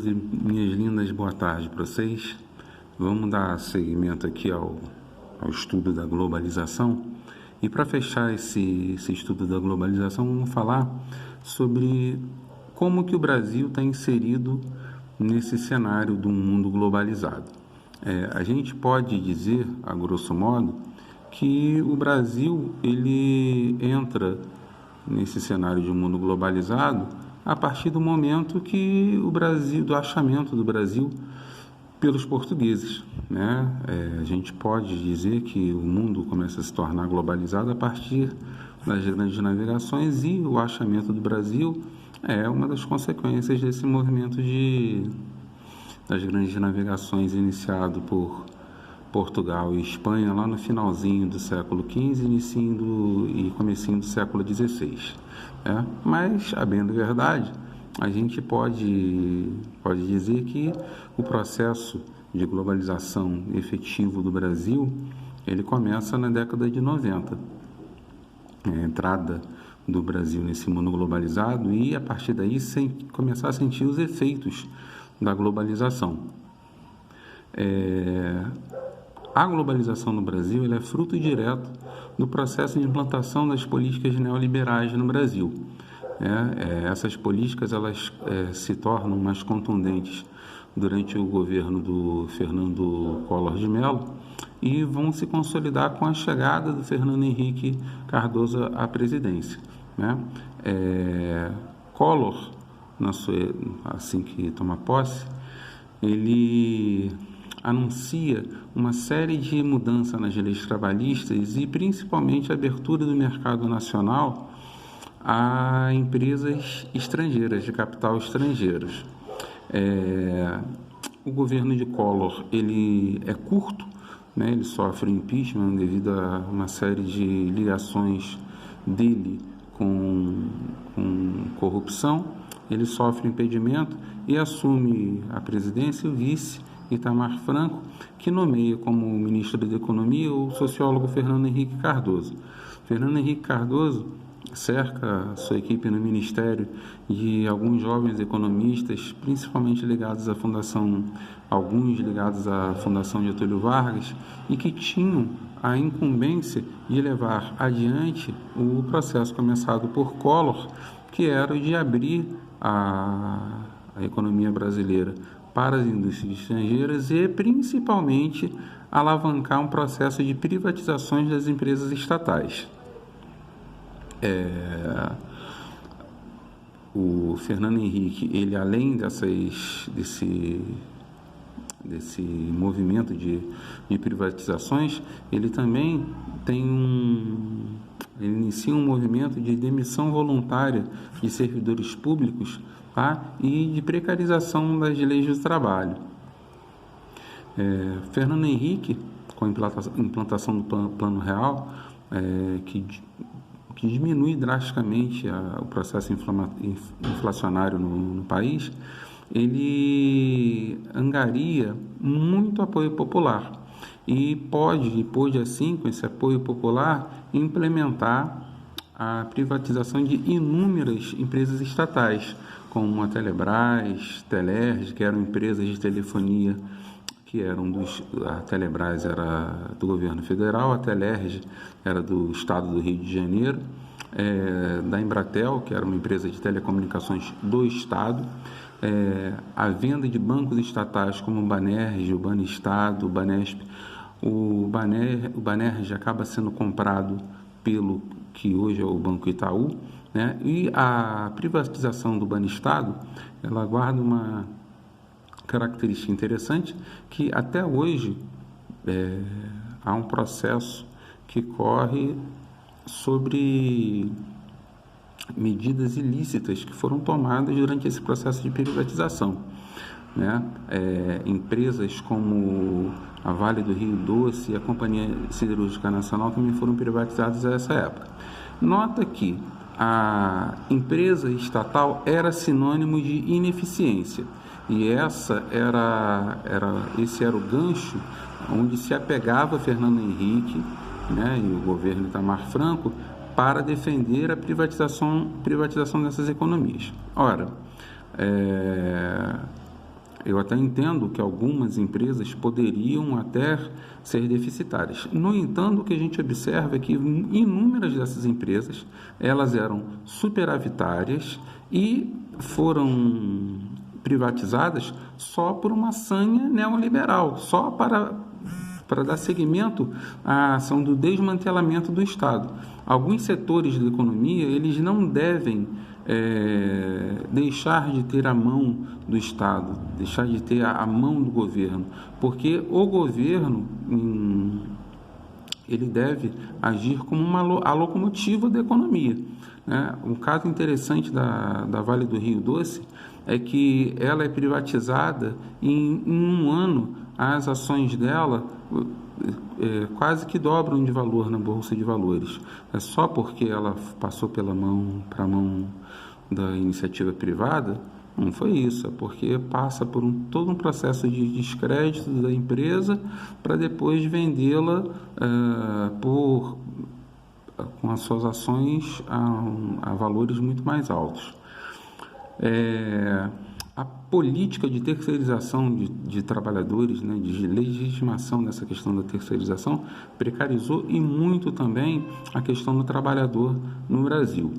lindos e minhas lindas, boa tarde para vocês. Vamos dar seguimento aqui ao estudo da globalização. E para fechar esse estudo da globalização, vamos falar sobre como que o Brasil está inserido nesse cenário do mundo globalizado. A gente pode dizer, a grosso modo, que o Brasil ele entra nesse cenário de um mundo globalizado a partir do momento que do achamento do Brasil pelos portugueses, né? A gente pode dizer que o mundo começa a se tornar globalizado a partir das grandes navegações, e o achamento do Brasil é uma das consequências desse movimento das grandes navegações iniciado por Portugal e Espanha lá no finalzinho do século XV e comecinho do século XVI. Mas, a bem da verdade, a gente pode dizer que o processo de globalização efetivo do Brasil ele começa na década de 90. A entrada do Brasil nesse mundo globalizado e, a partir daí, começar a sentir os efeitos da globalização. A globalização no Brasil é fruto direto do processo de implantação das políticas neoliberais no Brasil. Essas políticas elas se tornam mais contundentes durante o governo do Fernando Collor de Mello e vão se consolidar com a chegada do Fernando Henrique Cardoso à presidência. Collor, assim que toma posse, ele anuncia uma série de mudanças nas leis trabalhistas e principalmente a abertura do mercado nacional a empresas estrangeiras, de capital estrangeiros. O governo de Collor ele é curto, ele sofre impeachment devido a uma série de ligações dele com corrupção. Ele sofre impedimento e assume a presidência o vice Itamar Franco, que nomeia como ministro da Economia o sociólogo Fernando Henrique Cardoso. Fernando Henrique Cardoso cerca sua equipe no ministério de alguns jovens economistas, principalmente alguns ligados à Fundação Getúlio Vargas, e que tinham a incumbência de levar adiante o processo começado por Collor, que era o de abrir a economia brasileira para as indústrias estrangeiras e, principalmente, alavancar um processo de privatizações das empresas estatais. O Fernando Henrique, ele além desse movimento de privatizações, ele também ele inicia um movimento de demissão voluntária de servidores públicos, e de precarização das leis do trabalho. Fernando Henrique, com a implantação do Plano Real, que diminui drasticamente o processo inflacionário no país, ele angaria muito apoio popular e pôde assim, com esse apoio popular, implementar a privatização de inúmeras empresas estatais, como a Telebrás, Telerge, que eram empresas de telefonia a Telebrás era do governo federal, a Telerge era do estado do Rio de Janeiro, da Embratel, que era uma empresa de telecomunicações do estado, a venda de bancos estatais como o Banerj, o Banestado, o Banesp. O Banerj acaba sendo comprado pelo que hoje é o Banco Itaú, e a privatização do Banestado, ela guarda uma característica interessante, que até hoje há um processo que corre sobre medidas ilícitas que foram tomadas durante esse processo de privatização. Empresas como a Vale do Rio Doce e a Companhia Siderúrgica Nacional também foram privatizadas nessa época. Nota que a empresa estatal era sinônimo de ineficiência, e esse era o gancho onde se apegava Fernando Henrique, e o governo Itamar Franco para defender a privatização dessas economias. Ora, eu até entendo que algumas empresas poderiam até ser deficitárias. No entanto, o que a gente observa é que inúmeras dessas empresas, elas eram superavitárias e foram privatizadas só por uma sanha neoliberal, só para dar seguimento à ação do desmantelamento do Estado. Alguns setores da economia, eles não devem deixar de ter a mão do Estado, deixar de ter a mão do governo, porque o governo ele deve agir como a locomotiva da economia, né? Um caso interessante da Vale do Rio Doce é que ela é privatizada e em um ano as ações dela quase que dobram de valor na Bolsa de Valores. É só porque ela passou para a mão da iniciativa privada? Não foi isso, é porque passa por todo um processo de descrédito da empresa para depois vendê-la com as suas ações a valores muito mais altos. A política de terceirização de trabalhadores, né, de legitimação dessa questão da terceirização, precarizou e muito também a questão do trabalhador no Brasil.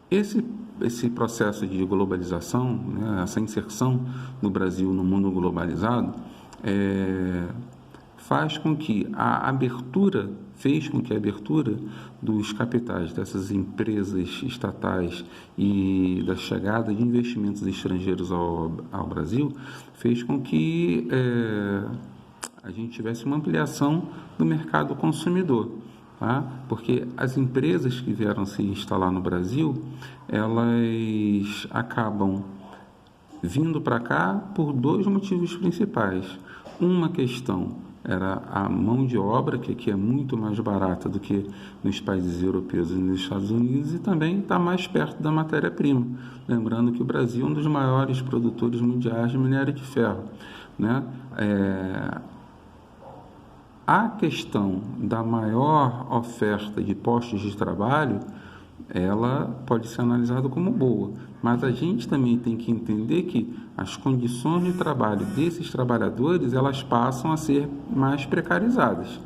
Esse processo de globalização, né, essa inserção do Brasil no mundo globalizado, fez com que a abertura dos capitais dessas empresas estatais e da chegada de investimentos estrangeiros ao Brasil fez com que a gente tivesse uma ampliação do mercado consumidor. Tá? Porque as empresas que vieram se instalar no Brasil, elas acabam vindo para cá por dois motivos principais. Uma questão era a mão de obra, que aqui é muito mais barata do que nos países europeus e nos Estados Unidos, e também está mais perto da matéria-prima. Lembrando que o Brasil é um dos maiores produtores mundiais de minério de ferro, né? A questão da maior oferta de postos de trabalho, ela pode ser analisada como boa, mas a gente também tem que entender que as condições de trabalho desses trabalhadores, elas passam a ser mais precarizadas.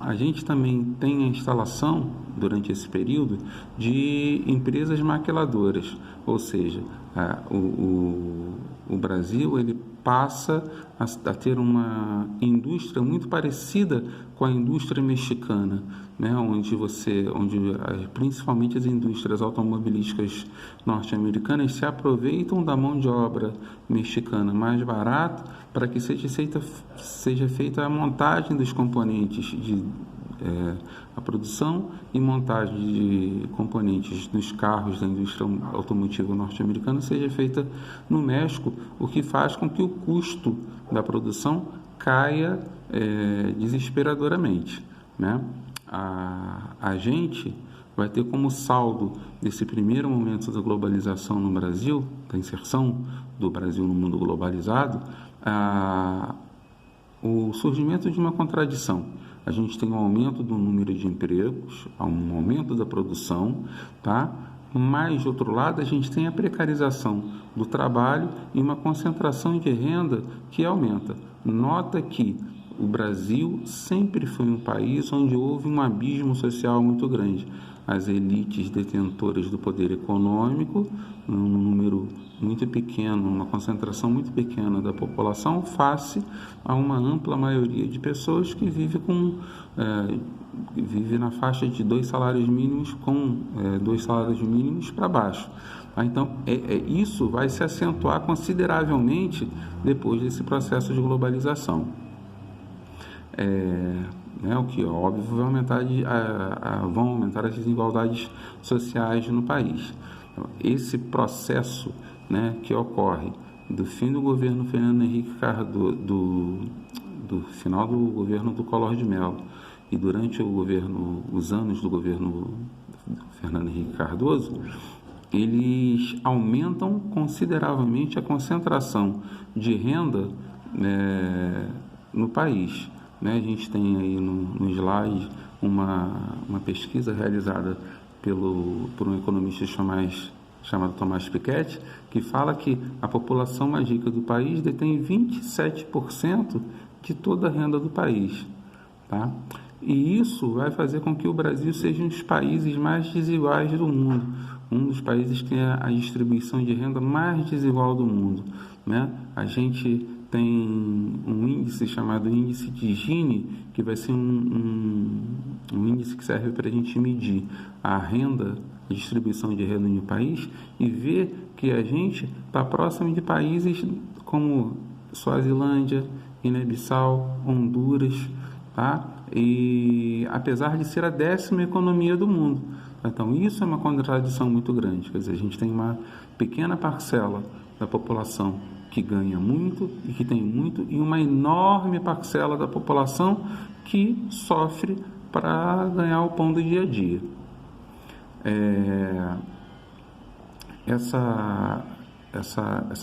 A gente também tem a instalação, durante esse período, de empresas maquiladoras, ou seja, o Brasil ele passa a ter uma indústria muito parecida com a indústria mexicana, né? onde principalmente as indústrias automobilísticas norte-americanas se aproveitam da mão de obra mexicana mais barata para que seja feita a montagem dos componentes a produção e montagem de componentes dos carros da indústria automotiva norte-americana seja feita no México, o que faz com que o custo da produção caia desesperadoramente, né? A gente vai ter como saldo desse primeiro momento da globalização no Brasil, da inserção do Brasil no mundo globalizado, o surgimento de uma contradição. A gente tem um aumento do número de empregos, um aumento da produção, tá? Mas, de outro lado, a gente tem a precarização do trabalho e uma concentração de renda que aumenta. Nota que o Brasil sempre foi um país onde houve um abismo social muito grande. As elites detentoras do poder econômico, um número muito pequeno, uma concentração muito pequena da população, face a uma ampla maioria de pessoas que vive na faixa de 2 salários mínimos com 2 salários mínimos para baixo. Então, isso vai se acentuar consideravelmente depois desse processo de globalização. O que, óbvio, vão aumentar as desigualdades sociais no país. Esse processo, né, que ocorre do fim do governo Fernando Henrique Cardoso, do final do governo do Collor de Mello e durante os anos do governo Fernando Henrique Cardoso, eles aumentam consideravelmente a concentração de renda no país. Né? A gente tem aí no slide uma pesquisa realizada por um economista chamado Tomás Piketty, que fala que a população mais rica do país detém 27% de toda a renda do país. Tá? E isso vai fazer com que o Brasil seja um dos países mais desiguais do mundo, um dos países que tem a distribuição de renda mais desigual do mundo. Né? A gente tem um índice chamado índice de Gini, que vai ser um índice que serve para a gente medir a renda, a distribuição de renda no país, e ver que a gente está próximo de países como Suazilândia, Guiné-Bissau, Honduras, tá? E apesar de ser a 10ª economia do mundo. Então isso é uma contradição muito grande. Quer dizer, a gente tem uma pequena parcela da população que ganha muito e que tem muito, e uma enorme parcela da população que sofre para ganhar o pão do dia a dia. Essa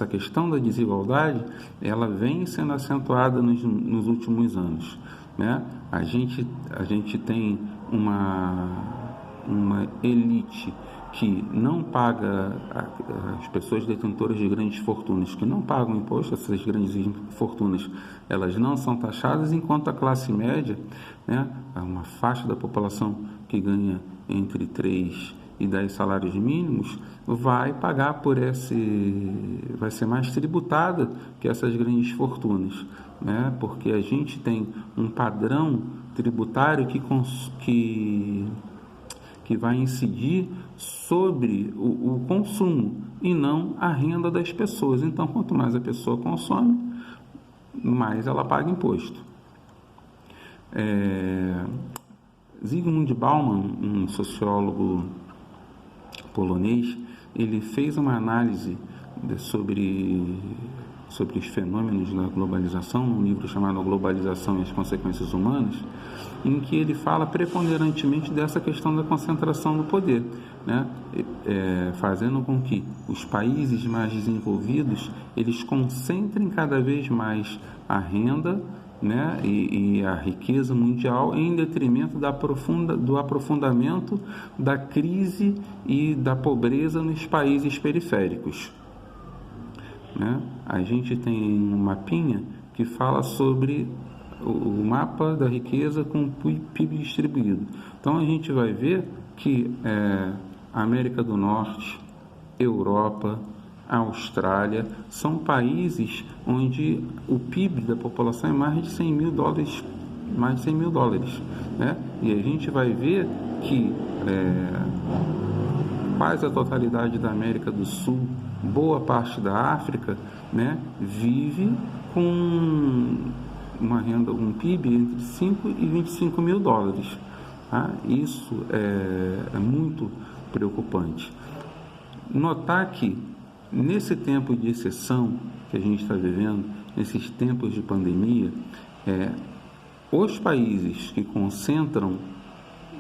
questão da desigualdade, ela vem sendo acentuada nos últimos anos. Né? A gente tem uma elite que não paga, as pessoas detentoras de grandes fortunas que não pagam imposto, essas grandes fortunas, elas não são taxadas, enquanto a classe média, né, uma faixa da população que ganha entre 3 e 10 salários mínimos, vai pagar vai ser mais tributada que essas grandes fortunas, né? Porque a gente tem um padrão tributário que vai incidir sobre o consumo e não a renda das pessoas. Então, quanto mais a pessoa consome, mais ela paga imposto. Zygmunt Bauman, um sociólogo polonês, ele fez uma análise sobre os fenômenos da globalização, num livro chamado Globalização e as Consequências Humanas, em que ele fala preponderantemente dessa questão da concentração do poder, né? Fazendo com que os países mais desenvolvidos eles concentrem cada vez mais a renda, né, e a riqueza mundial em detrimento do aprofundamento da crise e da pobreza nos países periféricos. Né? A gente tem um mapinha que fala sobre o mapa da riqueza com o PIB distribuído. Então a gente vai ver que América do Norte, Europa, Austrália são países onde o PIB da população é mais de 100 mil dólares, né? E a gente vai ver que quase a totalidade da América do Sul, boa parte da África, né, vive com uma renda, um PIB entre 5 e 25 mil dólares. Tá? Isso é muito preocupante. Notar que nesse tempo de exceção que a gente está vivendo, nesses tempos de pandemia, os países que concentram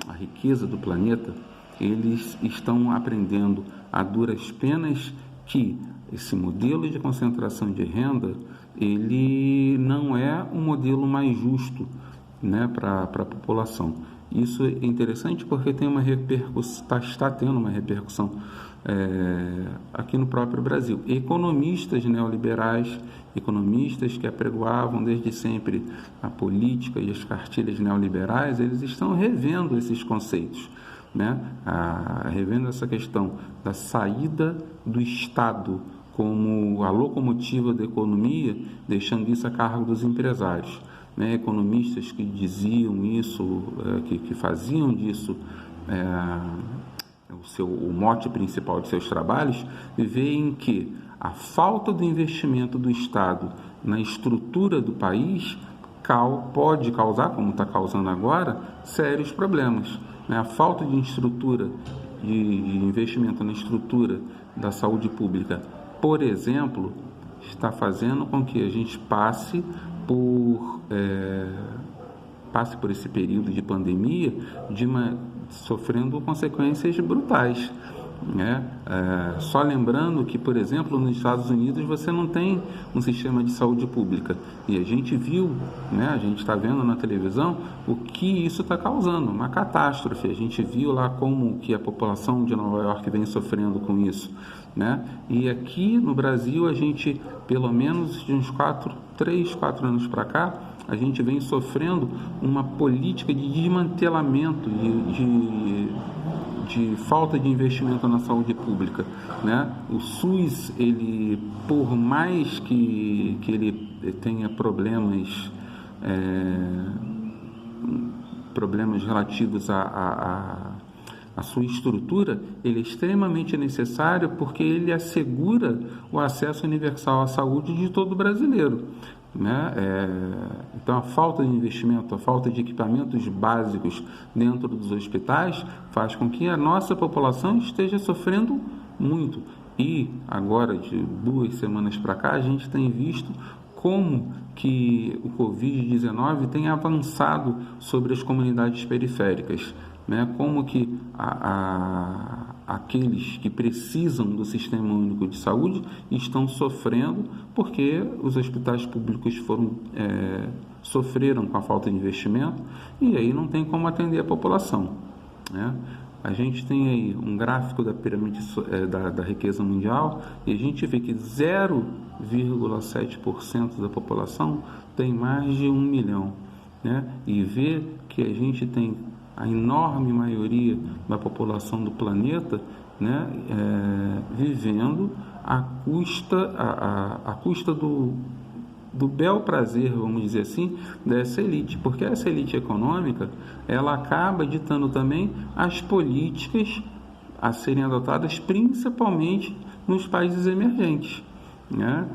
a riqueza do planeta, eles estão aprendendo a duras penas que esse modelo de concentração de renda, ele não é um modelo mais justo, né, para a população. Isso é interessante porque tem está tendo uma repercussão aqui no próprio Brasil. Economistas neoliberais, economistas que apregoavam desde sempre a política e as cartilhas neoliberais, eles estão revendo esses conceitos, né? Revendo essa questão da saída do Estado como a locomotiva da economia, deixando isso a cargo dos empresários. Né? Economistas que diziam isso, que faziam disso o mote principal de seus trabalhos, veem que a falta do investimento do Estado na estrutura do país pode causar, como está causando agora, sérios problemas. Né? A falta de estrutura, de investimento na estrutura da saúde pública, por exemplo, está fazendo com que a gente passe por esse período de pandemia sofrendo consequências brutais. né? Só lembrando que, por exemplo, nos Estados Unidos você não tem um sistema de saúde pública, e a gente viu, né, a gente está vendo na televisão o que isso está causando, uma catástrofe. A gente viu lá como que a população de Nova York vem sofrendo com isso, né? E aqui no Brasil a gente, pelo menos de uns 3, 4 anos para cá, a gente vem sofrendo uma política de desmantelamento, de falta de investimento na saúde pública, né? O SUS, ele, por mais que ele tenha problemas relativos à sua estrutura, ele é extremamente necessário porque ele assegura o acesso universal à saúde de todo brasileiro, né? Então, a falta de investimento, a falta de equipamentos básicos dentro dos hospitais faz com que a nossa população esteja sofrendo muito. E agora, de 2 semanas para cá, a gente tem visto como que o Covid-19 tem avançado sobre as comunidades periféricas, né? Como que aqueles que precisam do Sistema Único de Saúde estão sofrendo porque os hospitais públicos sofreram com a falta de investimento, e aí não tem como atender a população, né? A gente tem aí um gráfico da pirâmide da riqueza mundial, e a gente vê que 0,7% da população tem mais de 1 milhão, né? E vê que a gente tem a enorme maioria da população do planeta, né, vivendo à custa do bel prazer, vamos dizer assim, dessa elite, porque essa elite econômica, ela acaba ditando também as políticas a serem adotadas principalmente nos países emergentes, né?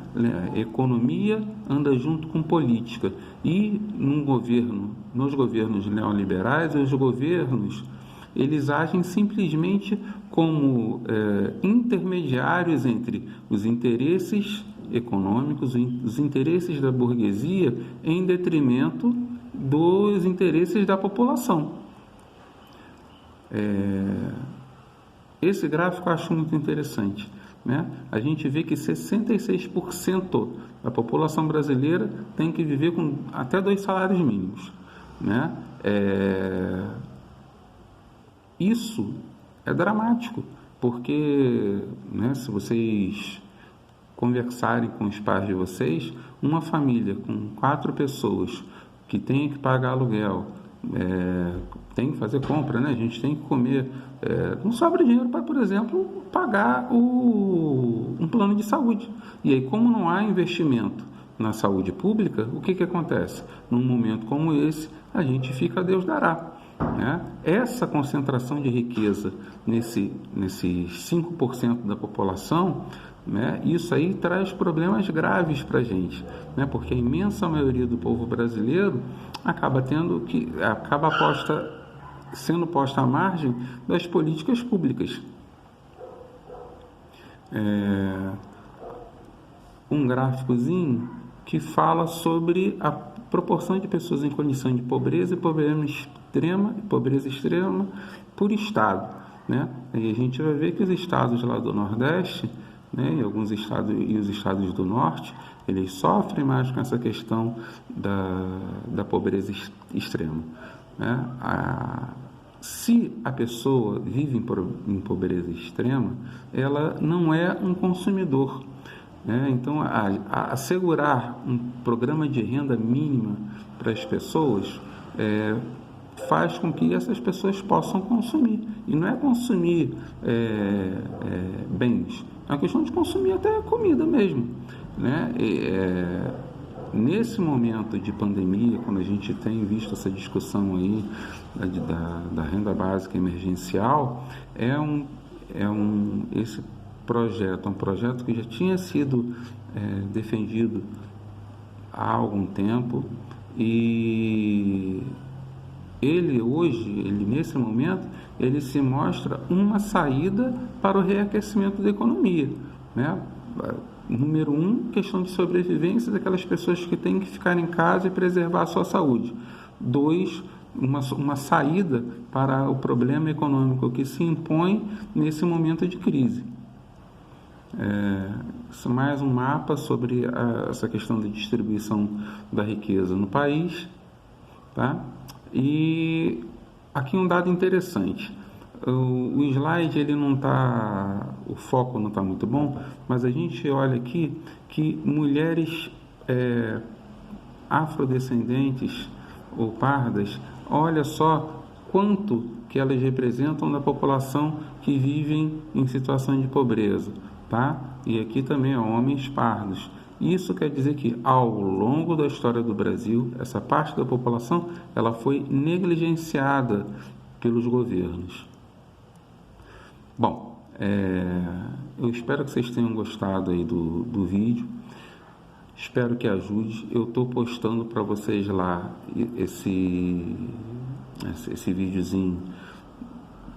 Economia anda junto com política, e nos governos neoliberais, os governos, eles agem simplesmente como intermediários entre os interesses econômicos, os interesses da burguesia, em detrimento dos interesses da população. Esse gráfico eu acho muito interessante, né? A gente vê que 66% da população brasileira tem que viver com até 2 salários mínimos, né? Isso é dramático, porque, né, se vocês conversarem com os pais de vocês, uma família com 4 pessoas que tem que pagar aluguel, tem que fazer compra, né? A gente tem que comer, não sobra dinheiro para, por exemplo, pagar um plano de saúde. E aí, como não há investimento na saúde pública, o que acontece? Num momento como esse, a gente fica a Deus dará, né? Essa concentração de riqueza nesses 5% da população, né, isso aí traz problemas graves para a gente, né? Porque a imensa maioria do povo brasileiro acaba sendo posta à margem das políticas públicas. Um gráficozinho que fala sobre a proporção de pessoas em condição de pobreza e pobreza extrema por estado, né? E a gente vai ver que os estados lá do Nordeste, né, e alguns estados e os estados do Norte, eles sofrem mais com essa questão da pobreza extrema, né? Se a pessoa vive em pobreza extrema, ela não é um consumidor, né? Então, assegurar um programa de renda mínima para as pessoas faz com que essas pessoas possam consumir. E não é consumir bens, é uma questão de consumir até comida mesmo, né? Nesse momento de pandemia, quando a gente tem visto essa discussão aí da renda básica emergencial, esse projeto é um projeto que já tinha sido defendido há algum tempo, e nesse momento, ele se mostra uma saída para o reaquecimento da economia, né? Número 1, questão de sobrevivência daquelas pessoas que têm que ficar em casa e preservar a sua saúde. 2, uma saída para o problema econômico que se impõe nesse momento de crise. Mais um mapa sobre essa questão da distribuição da riqueza no país, tá? E aqui um dado interessante. O slide, ele não tá, o foco não está muito bom, mas a gente olha aqui que mulheres afrodescendentes ou pardas, olha só quanto que elas representam da população que vivem em situação de pobreza, tá? E aqui também homens pardos. Isso quer dizer que ao longo da história do Brasil, essa parte da população ela foi negligenciada pelos governos. Bom, eu espero que vocês tenham gostado aí do vídeo. Espero que ajude. Eu estou postando para vocês lá esse videozinho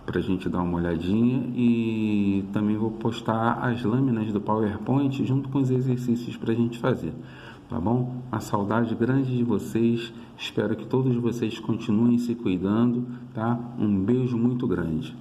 para a gente dar uma olhadinha, e também vou postar as lâminas do PowerPoint junto com os exercícios para a gente fazer, tá bom? Uma saudade grande de vocês. Espero que todos vocês continuem se cuidando, tá? Um beijo muito grande.